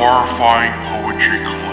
Horrifying Poetry Collab.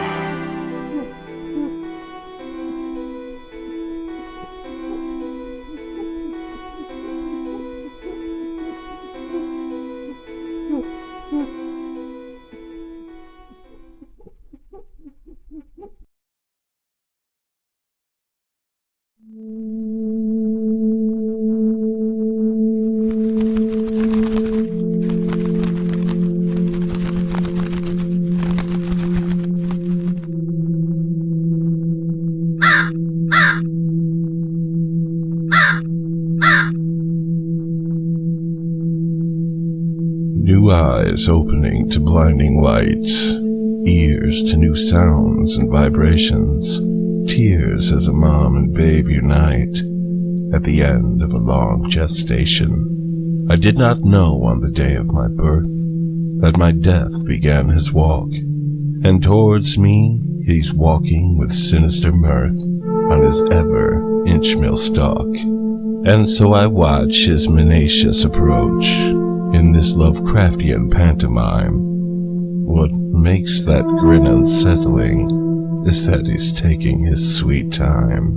New eyes opening to blinding light, ears to new sounds and vibrations, tears as a mom and babe unite at the end of a long gestation. I did not know on the day of my birth that my death began his walk, and towards me he's walking with sinister mirth on his ever-inch-mill stalk. And so I watch his menacious approach in this Lovecraftian pantomime. What makes that grin unsettling is that he's taking his sweet time.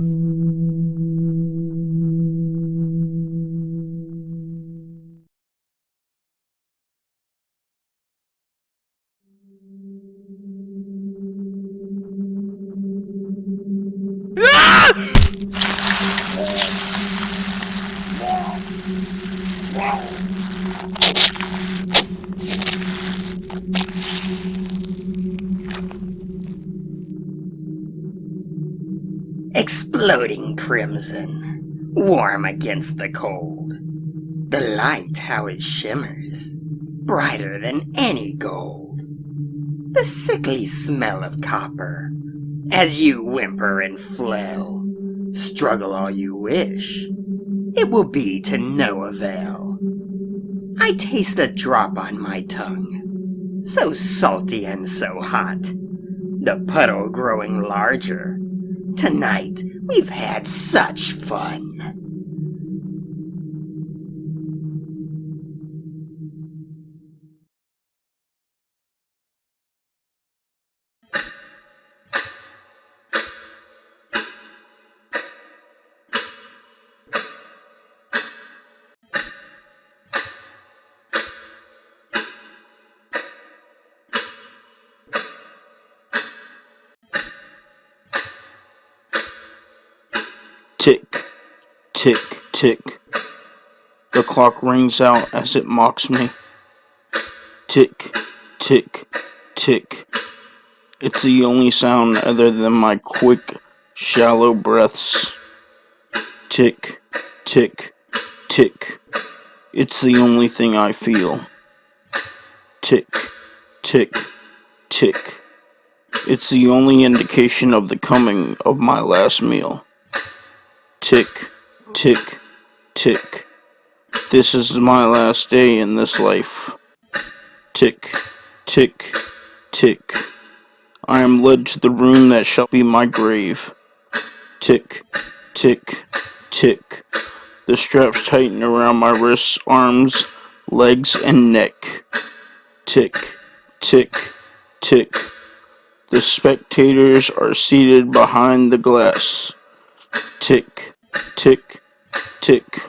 Exploding crimson, warm against the cold. The light, how it shimmers, brighter than any gold. The sickly smell of copper, as you whimper and flail. Struggle all you wish, it will be to no avail. I taste a drop on my tongue, so salty and so hot, the puddle growing larger. Tonight, we've had such fun. Tick, tick, tick. The clock rings out as it mocks me. Tick, tick, tick. It's the only sound other than my quick, shallow breaths. Tick, tick, tick. It's the only thing I feel. Tick, tick, tick. It's the only indication of the coming of my last meal. Tick, tick, tick. This is my last day in this life. Tick, tick, tick. I am led to the room that shall be my grave. Tick, tick, tick. The straps tighten around my wrists, arms, legs, and neck. Tick, tick, tick. The spectators are seated behind the glass. Tick, tick, tick.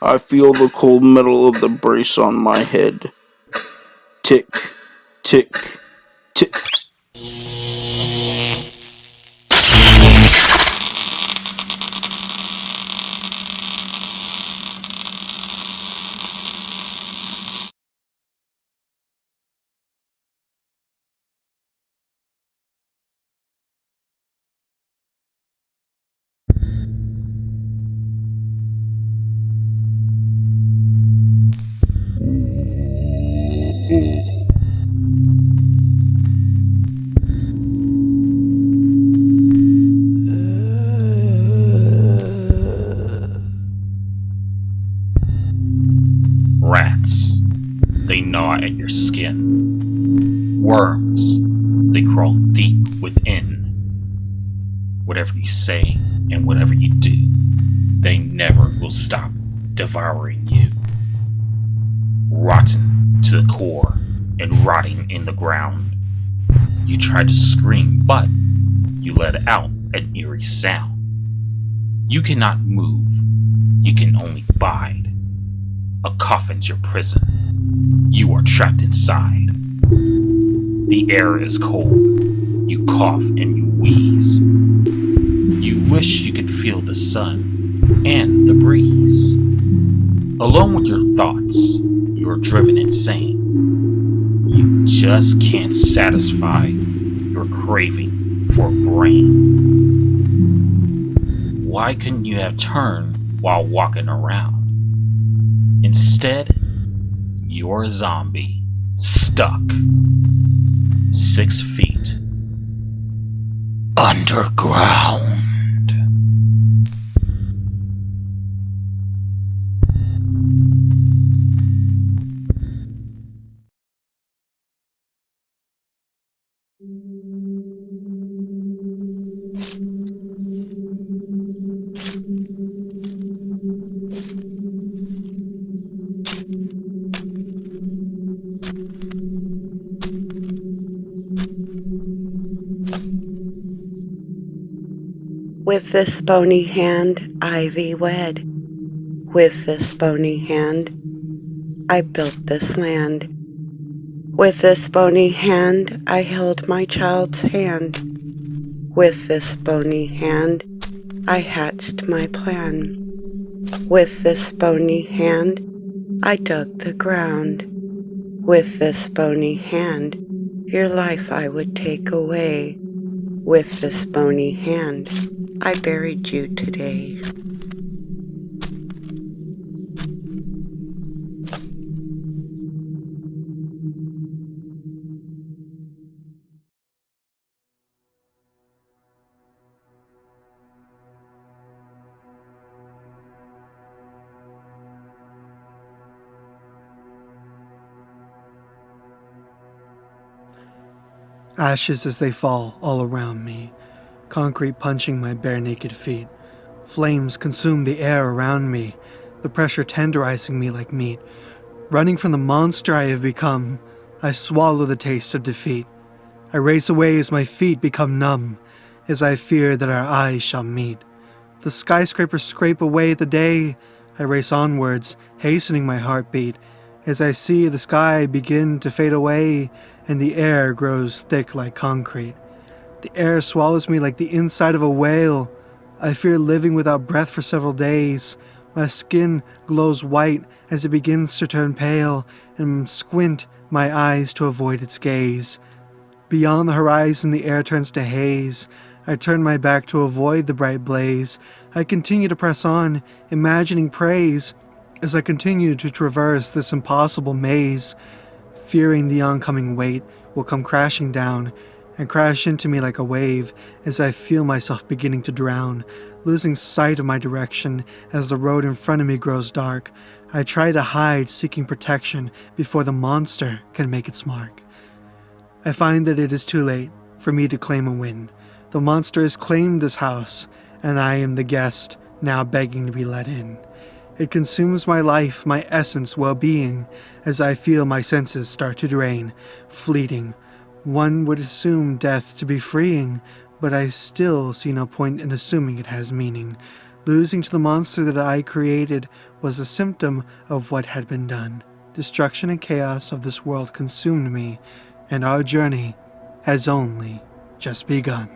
I feel the cold metal of the brace on my head. Tick, tick, tick. Rats, they gnaw at your skin. Worms, they crawl deep within. Whatever you say and whatever you do, they never will stop devouring you. Rotten to the core and rotting in the ground, You tried to scream, but you let out an eerie sound. You cannot move. You can only bide. A coffin's your prison. You are trapped inside. The air is cold. You cough and you wheeze. You wish you could feel the sun and the breeze. Alone with your thoughts, you are driven insane. You just can't satisfy your craving for brain. Why couldn't you have turned while walking around? Instead, you're a zombie, stuck 6 feet underground. With this bony hand I thee wed. With this bony hand I built this land. With this bony hand I held my child's hand. With this bony hand I hatched my plan. With this bony hand I dug the ground. With this bony hand your life I would take away. With this bony hand I buried you today. Ashes as they fall all around me, concrete punching my bare naked feet. Flames consume the air around me, the pressure tenderizing me like meat. Running from the monster I have become, I swallow the taste of defeat. I race away as my feet become numb, as I fear that our eyes shall meet. The skyscrapers scrape away the day, I race onwards, hastening my heartbeat, as I see the sky begin to fade away, and the air grows thick like concrete. The air swallows me like the inside of a whale. I fear living without breath for several days. My skin glows white as it begins to turn pale, and squint my eyes to avoid its gaze. Beyond the horizon the air turns to haze. I turn my back to avoid the bright blaze. I continue to press on, imagining praise, as I continue to traverse this impossible maze, fearing the oncoming weight will come crashing down and crash into me like a wave as I feel myself beginning to drown, losing sight of my direction as the road in front of me grows dark. I try to hide, seeking protection before the monster can make its mark. I find that it is too late for me to claim a win. The monster has claimed this house, and I am the guest now begging to be let in. It consumes my life, my essence, well-being, as I feel my senses start to drain, fleeting. One would assume death to be freeing, but I still see no point in assuming it has meaning. Losing to the monster that I created was a symptom of what had been done. Destruction and chaos of this world consumed me, and our journey has only just begun.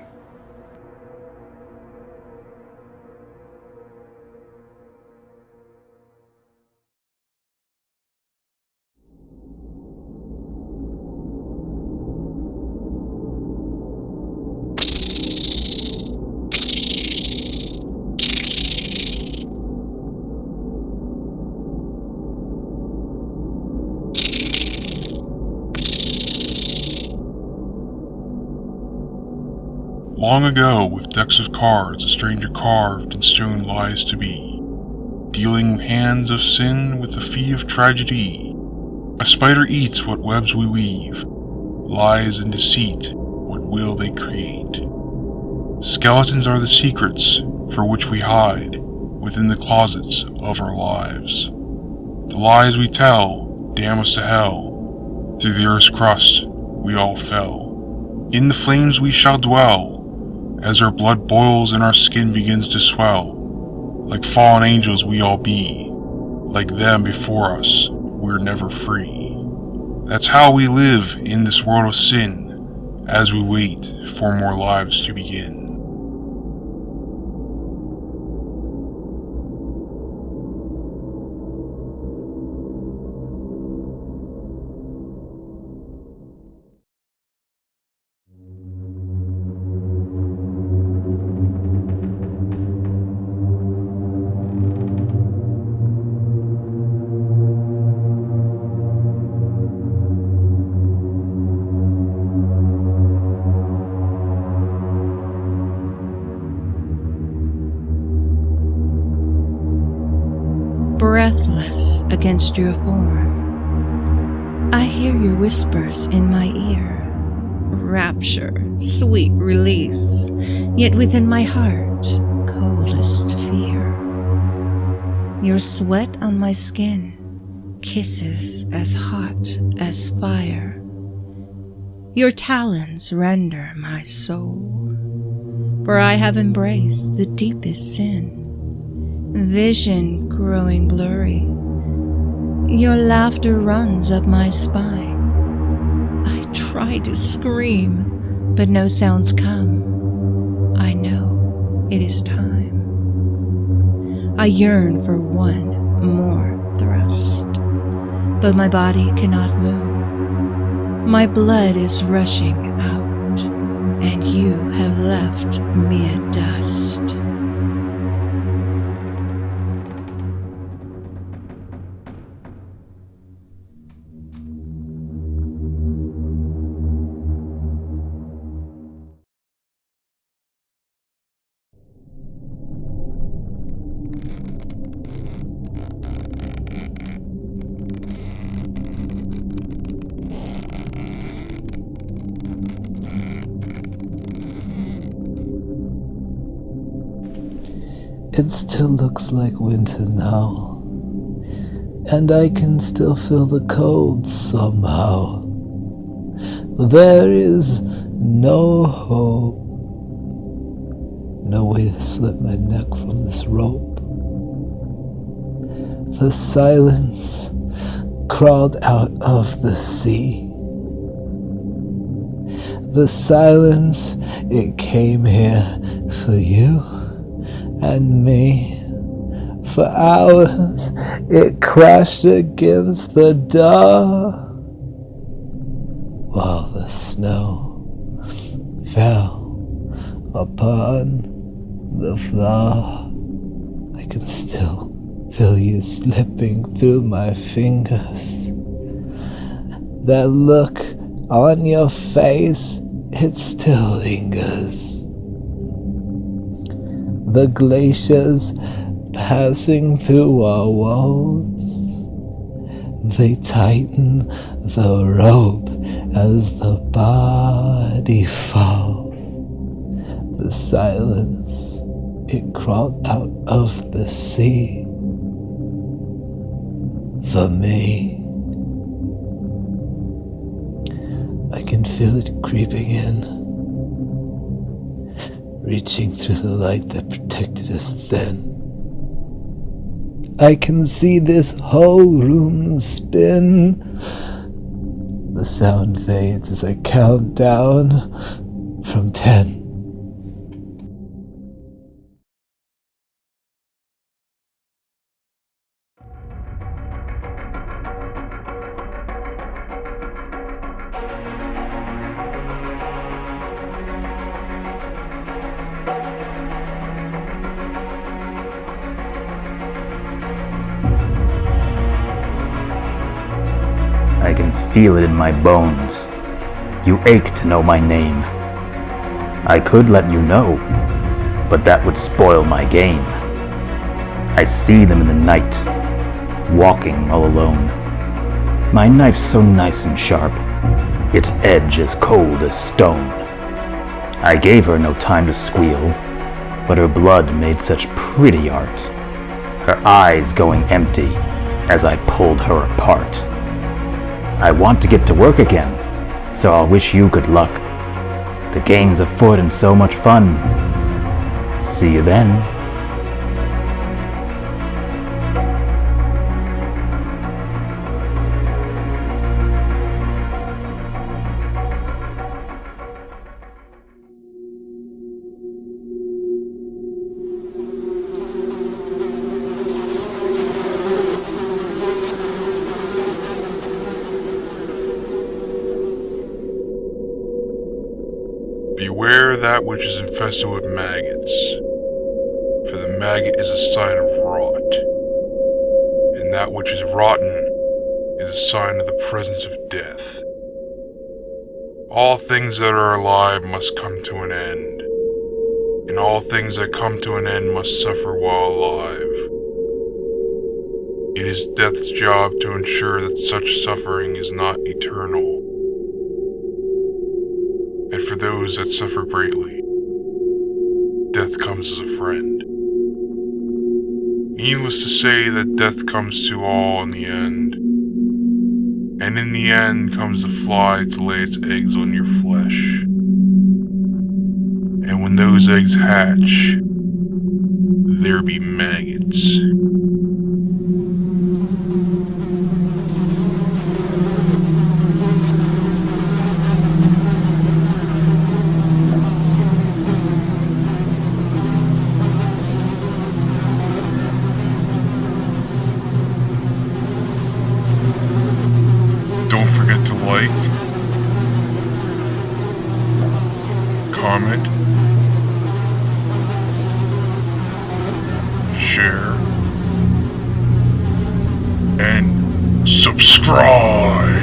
Long ago, with decks of cards, a stranger carved in stone lies to be, dealing hands of sin with the fee of tragedy. A spider eats what webs we weave, lies and deceit, what will they create? Skeletons are the secrets for which we hide within the closets of our lives. The lies we tell damn us to hell, through the earth's crust we all fell. In the flames we shall dwell, as our blood boils and our skin begins to swell. Like fallen angels we all be, like them before us, we're never free. That's how we live in this world of sin, as we wait for more lives to begin. Breathless against your form, I hear your whispers in my ear. Rapture, sweet release, yet within my heart, coldest fear. Your sweat on my skin, kisses as hot as fire. Your talons render my soul, for I have embraced the deepest sin. Vision growing blurry, your laughter runs up my spine. I try to scream, but no sounds come. I know it is time. I yearn for one more thrust, but my body cannot move. My blood is rushing out, and you have left me at dust. It still looks like winter now, and I can still feel the cold somehow. There is no hope, no way to slip my neck from this rope. The silence crawled out of the sea. The silence, it came here for you and me. For hours it crashed against the door, while the snow fell upon the floor. I can still feel you slipping through my fingers. That look on your face, it still lingers. The glaciers passing through our walls, they tighten the rope as the body falls. The silence, it crawled out of the sea for me. I can feel it creeping in, reaching through the light that protected us then. I can see this whole room spin. The sound fades as I count down from 10. I can feel it in my bones. You ache to know my name. I could let you know, but that would spoil my game. I see them in the night, walking all alone. My knife's so nice and sharp, its edge as cold as stone. I gave her no time to squeal, but her blood made such pretty art, her eyes going empty as I pulled her apart. I want to get to work again, so I'll wish you good luck. The game's afoot and so much fun. See you then. Beware that which is infested with maggots, for the maggot is a sign of rot, and that which is rotten is a sign of the presence of death. All things that are alive must come to an end, and all things that come to an end must suffer while alive. It is death's job to ensure that such suffering is not eternal. And for those that suffer greatly, death comes as a friend. Needless to say that death comes to all in the end, and in the end comes the fly to lay its eggs on your flesh. And when those eggs hatch, there be maggots. Don't forget to like, comment, share, and subscribe.